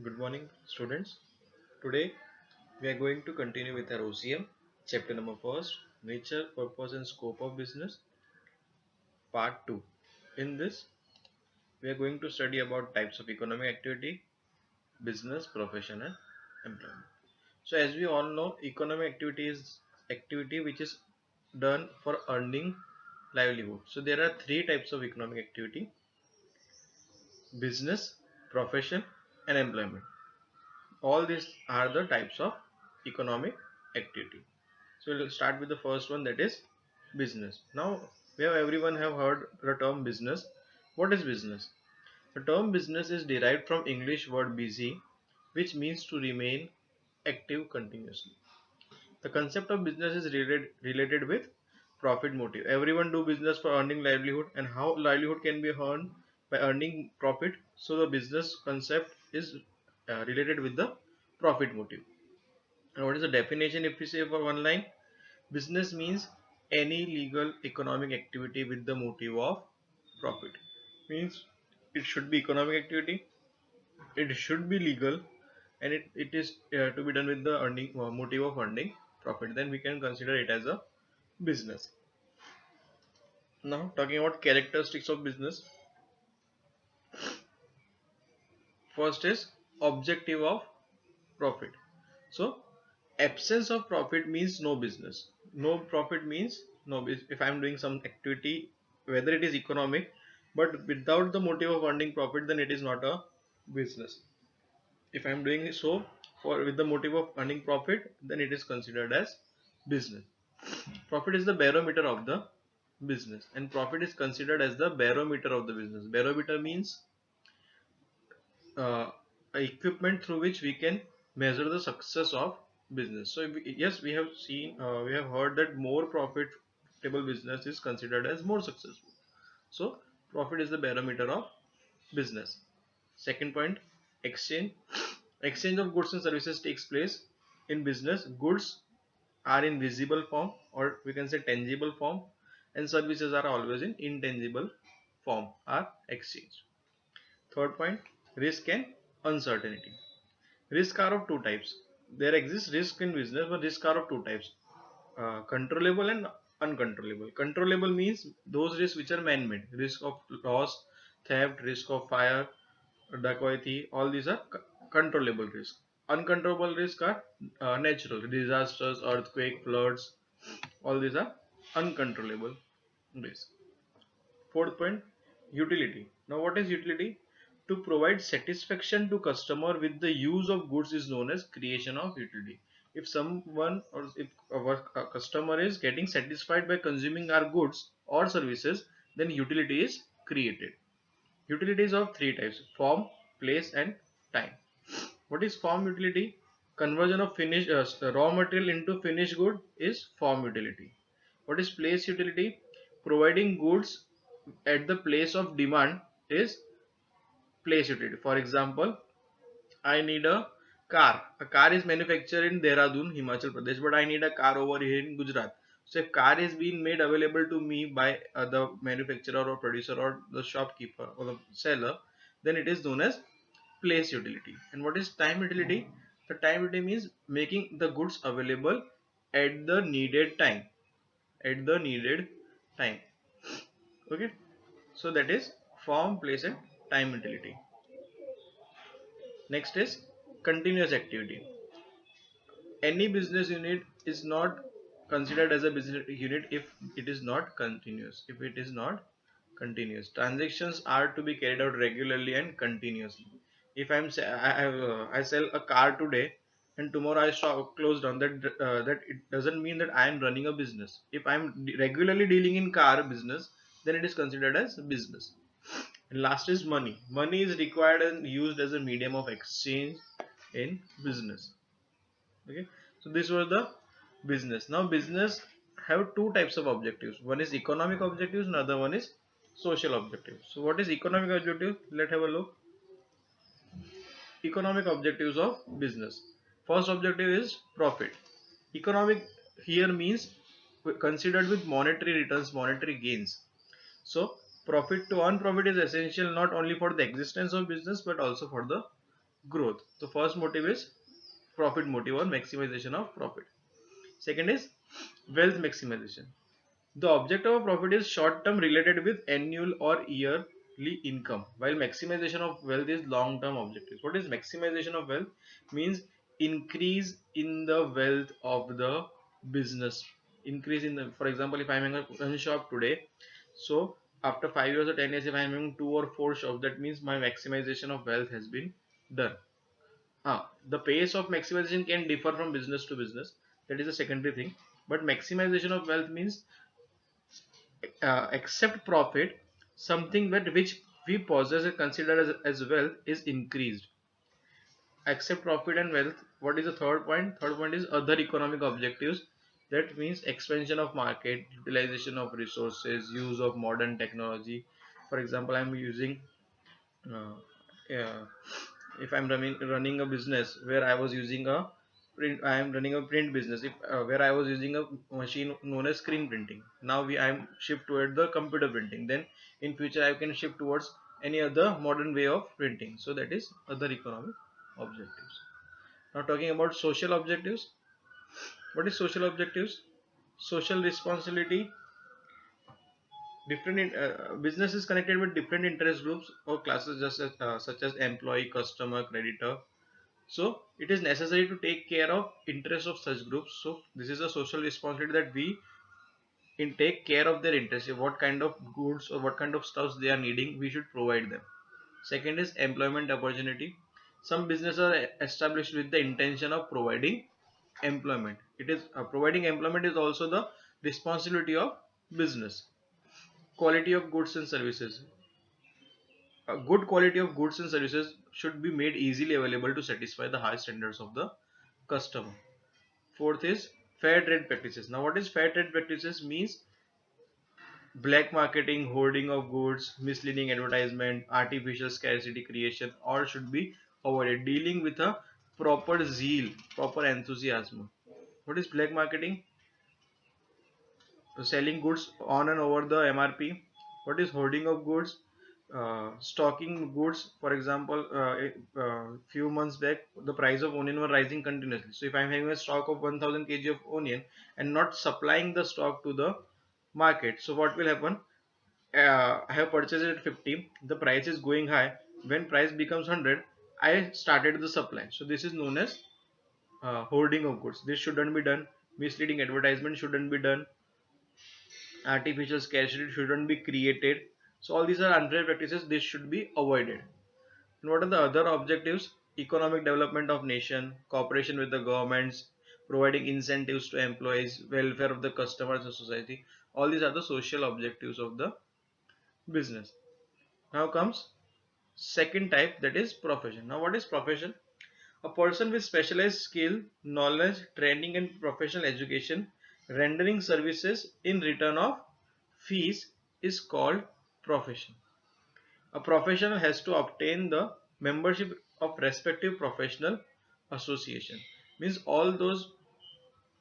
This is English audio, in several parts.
Good morning, students. Today we are going to continue with our OCM, chapter number first, Nature, Purpose and Scope of Business, part 2. In this, we are going to study about types of economic activity, business, profession and employment. So as we all know, economic activity is activity which is done for earning livelihood. So there are three types of economic activity: business, profession and employment. All these are the types of economic activity. So we'll start with the first one, that is business. Now we have everyone have heard the term business. What is business? The term business is derived from English word busy, which means to remain active continuously. The concept of business is related with profit motive. Everyone do business for earning livelihood, and how livelihood can be earned by earning profit. So the business concept is related with the profit motive. And what is the definition if we say for one line? Business means any legal economic activity with the motive of profit. Means it should be economic activity, it should be legal, and it is to be done with the earning motive of earning profit. Then we can consider it as a business. Now talking about characteristics of business. First is objective of profit. So absence of profit means no business. No profit means no business. If I am doing some activity, whether it is economic, but without the motive of earning profit, then it is not a business. If I am doing so for with the motive of earning profit, then it is considered as business. Profit is the barometer of the business, and profit is considered as the barometer of the business. Barometer means uh, equipment through which we can measure the success of business. So yes, we have seen, we have heard that more profitable business is considered as more successful. So profit is the barometer of business. Second point, exchange. Exchange of goods and services takes place in business. Goods are in visible form, or we can say tangible form, and services are always in intangible form, are exchanged. Third point, risk and uncertainty. Risk are of two types. There exists risk in business, but risk are of two types: controllable and uncontrollable. Controllable means those risks which are man-made: risk of loss, theft, risk of fire, dacoity. All these are controllable risks. Uncontrollable risks are natural disasters, earthquake, floods. All these are uncontrollable risks. Fourth point, utility. Now what is utility? To provide satisfaction to customer with the use of goods is known as creation of utility. If someone, or if our customer is getting satisfied by consuming our goods or services, then utility is created. Utility is of three types: form, place and time. What is form utility? Conversion of finished raw material into finished good is form utility. What is place utility? Providing goods at the place of demand is place utility. For example, I need a car. A car is manufactured in Dehradun, Himachal Pradesh, but I need a car over here in Gujarat. So if car is being made available to me by the manufacturer or producer or the shopkeeper or the seller, then it is known as place utility. And what is time utility? The time utility means making the goods available at the needed time. At the needed time. Okay. So that is form, place and time utility. Next is continuous activity. Any business unit is not considered as a business unit if it is not continuous. If it is not continuous, transactions are to be carried out regularly and continuously. If I sell a car today and tomorrow I stop close down, that it doesn't mean that I am running a business. If I am regularly dealing in car business, then it is considered as business. And last is money. Money is required and used as a medium of exchange in business. Okay, so this was the business. Now business have two types of objectives. One is economic objectives, another one is social objectives. So what is economic objective? Let's have a look. Economic objectives of business. First objective is profit. Economic here means considered with monetary returns, monetary gains. So profit, to earn profit is essential not only for the existence of business but also for the growth. The first motive is profit motive or maximization of profit. Second is wealth maximization. The objective of profit is short term related with annual or yearly income, while maximization of wealth is long term objectives. What is maximization of wealth? Means increase in the wealth of the business. Increase in the, for example, if I'm in a shop today, so after 5 years or 10 years, if I'm having 2 or 4 shops, that means my maximization of wealth has been done. The pace of maximization can differ from business to business. That is a secondary thing. But maximization of wealth means except profit, something that which we possess and consider as wealth is increased. Except profit and wealth. What is the third point? Third point is other economic objectives. That means expansion of market, utilization of resources, use of modern technology. For example, I'm using uh, uh, if I'm running a business where I was using a print, I am running a print business. If where I was using a machine known as screen printing. Now I am shift toward the computer printing. Then in future I can shift towards any other modern way of printing. So that is other economic objectives. Now talking about social objectives. What is social objectives? Social responsibility. Business is connected with different interest groups or classes, just as, such as employee, customer, creditor. So it is necessary to take care of interests of such groups. So this is a social responsibility that we in take care of their interests. What kind of goods or what kind of stuffs they are needing, we should provide them. Second is employment opportunity. Some businesses are established with the intention of providing employment. It is providing employment is also the responsibility of business. Quality of goods and services. A good quality of goods and services should be made easily available to satisfy the high standards of the customer. Fourth is fair trade practices. Now, what is fair trade practices? Means black marketing, hoarding of goods, misleading advertisement, artificial scarcity creation, all should be avoided. Dealing with a proper zeal, proper enthusiasm. What is black marketing? Selling goods on and over the MRP. What is hoarding of goods? Stocking goods. For example, few months back, the price of onion were rising continuously. So if I'm having a stock of 1000 kg of onion and not supplying the stock to the market, so what will happen? I have purchased it at 50. The price is going high. When price becomes 100, I started the supply. So this is known as hoarding of goods. This shouldn't be done. Misleading advertisement shouldn't be done. Artificial scarcity shouldn't be created. So all these are unfair practices. This should be avoided. And what are the other objectives? Economic development of nation, cooperation with the governments, providing incentives to employees, welfare of the customers and society. All these are the social objectives of the business. Now comes second type, that is profession. Now what is profession? A person with specialized skill, knowledge, training and professional education rendering services in return of fees is called profession. A professional has to obtain the membership of respective professional association. Means all those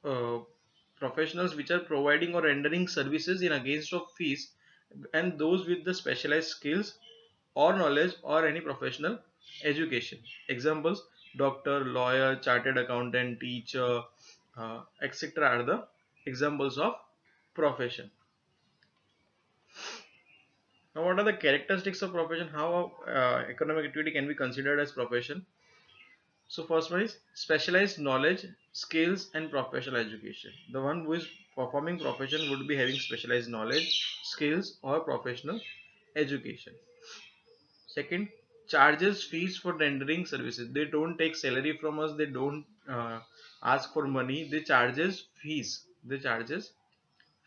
uh, professionals which are providing or rendering services in against of fees, and those with the specialized skills or knowledge or any professional education. Examples: doctor, lawyer, chartered accountant, teacher, etc. are the examples of profession. Now, what are the characteristics of profession? How economic activity can be considered as profession? So, first one is specialized knowledge, skills, and professional education. The one who is performing profession would be having specialized knowledge, skills, or professional education. Second, charges fees for rendering services. They don't take salary from us. They don't ask for money. They charges fees. They charges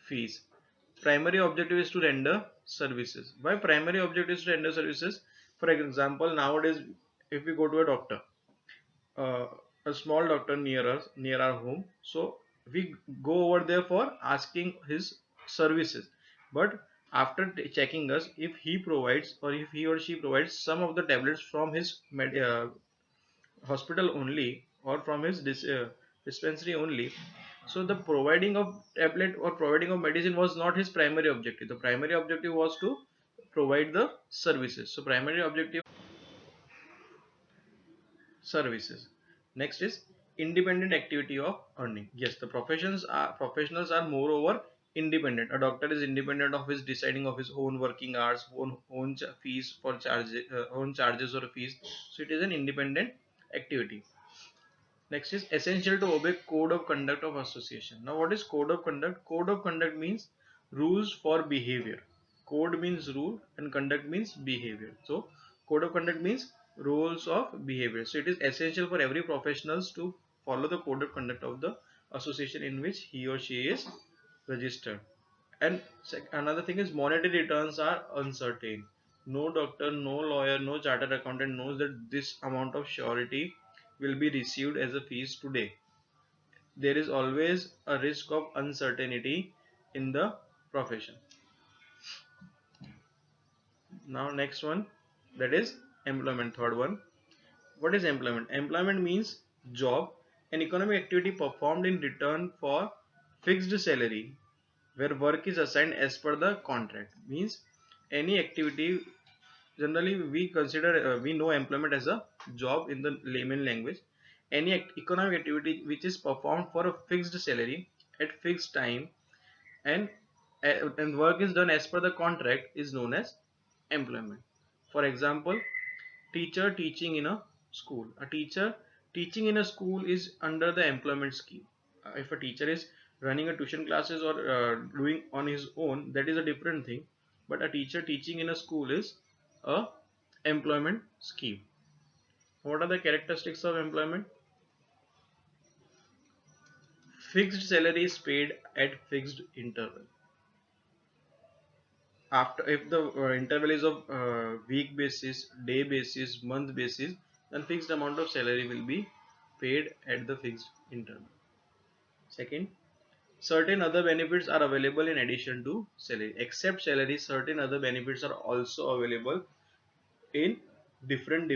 fees. Primary objective is to render services. Why primary objective is to render services? For example, nowadays, if we go to a doctor, uh, a small doctor near us, near our home, so we go over there for asking his services. But after checking us, if he provides or if he or she provides some of the tablets from his hospital only or from his dispensary only, so the providing of tablet or providing of medicine was not his primary objective. The primary objective was to provide the services. So primary objective services. Next is independent activity of earning. Yes, the professionals are moreover independent. A doctor is independent of his deciding of his own working hours, own fees for own charges or fees. So it is an independent activity. Next is essential to obey code of conduct of association. Now what is code of conduct? Code of conduct means rules for behavior. Code means rule and conduct means behavior. So code of conduct means rules of behavior. So it is essential for every professionals to follow the code of conduct of the association in which he or she is registered. And another thing is monetary returns are uncertain. No doctor, no lawyer, no chartered accountant knows that this amount of surety will be received as a fees today. There is always a risk of uncertainty in the profession. Now next one, that is employment, third one. What is employment? Employment means job, an economic activity performed in return for fixed salary where work is assigned as per the contract. Means any activity, generally we know employment as a job in the layman language. Any economic activity which is performed for a fixed salary at fixed time, and and work is done as per the contract is known as employment. For example, teacher teaching in a school. A teacher teaching in a school is under the employment scheme. If a teacher is running a tuition classes or doing on his own, that is a different thing. But a teacher teaching in a school is a employment scheme. What are the characteristics of employment? Fixed salary is paid at fixed interval. After, if the interval is of week basis, day basis, month basis, then fixed amount of salary will be paid at the fixed interval. Second, certain other benefits are available in addition to salary. Except salary, certain other benefits are also available in different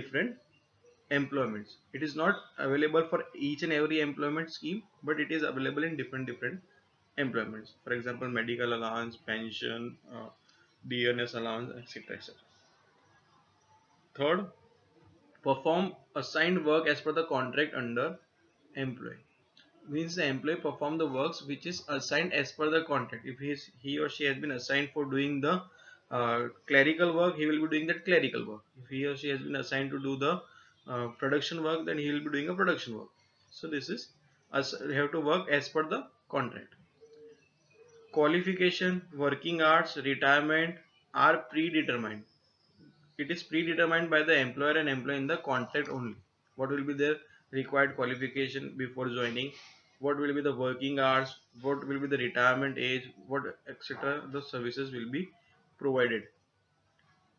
employments. It is not available for each and every employment scheme, but it is available in different employments. For example, medical allowance, pension, DNS allowance, etc., etc. Third, perform assigned work as per the contract under employee. Means the employee perform the works which is assigned as per the contract. If he or she has been assigned for doing the clerical work, he will be doing that clerical work. If he or she has been assigned to do the production work, then he will be doing a production work. So this is us, we have to work as per the contract. Qualification, working hours, retirement are predetermined. It is predetermined by the employer and employee in the contract only. What will be their required qualification before joining, what will be the working hours, what will be the retirement age, what etc. the services will be provided.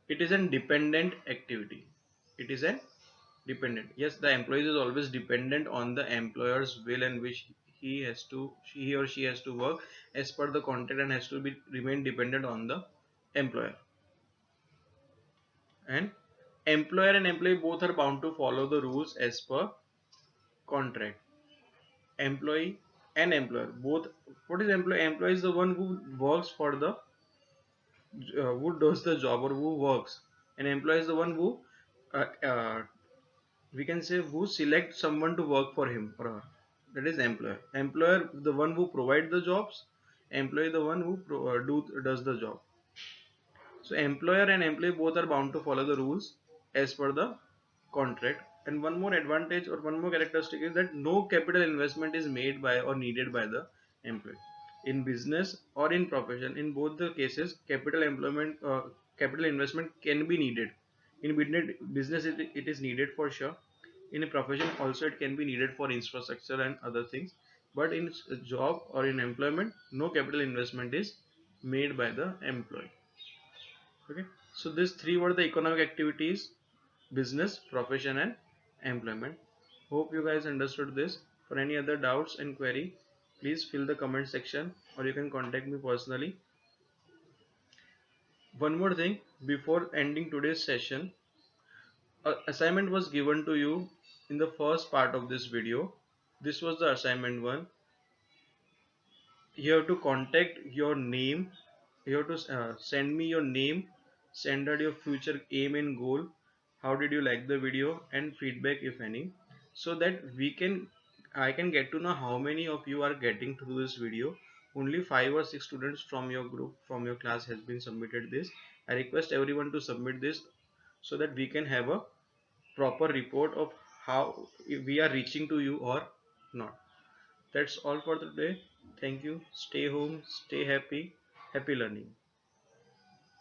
It is an dependent activity. It is an dependent. Yes, the employee is always dependent on the employer's will and wish. He or she has to work as per the contract and has to be remain dependent on the employer. And employer and employee both are bound to follow the rules as per contract. Employee and employer both. What is employee? Employee is the one who works for the who does the job or who works, and employee is the one who uh, uh, we can say who select someone to work for him or her. That is employer. Employer the one who provide the jobs, employee the one who does the job. So employer and employee both are bound to follow the rules as per the contract. And one more advantage or one more characteristic is that no capital investment is made by or needed by the employee. In business or in profession, in both the cases, capital investment can be needed. In business, it is needed for sure. In a profession, also it can be needed for infrastructure and other things. But in a job or in employment, no capital investment is made by the employee. Okay, so these three were the economic activities: business, profession, and employment. Hope you guys understood this. For any other doubts and query, please fill the comment section or you can contact me personally. One more thing before ending today's session, an assignment was given to you in the first part of this video. This was the assignment one. You have to contact your name. You have to send me your name, send out your future aim and goal, how did you like the video, and feedback if any. so that I can get to know how many of you are getting through this video. Only 5 or 6 students from your group, from your class has been submitted this. I request everyone to submit this so that we can have a proper report of how we are reaching to you or not. That's all for today. Thank you. Stay home, stay happy, happy learning.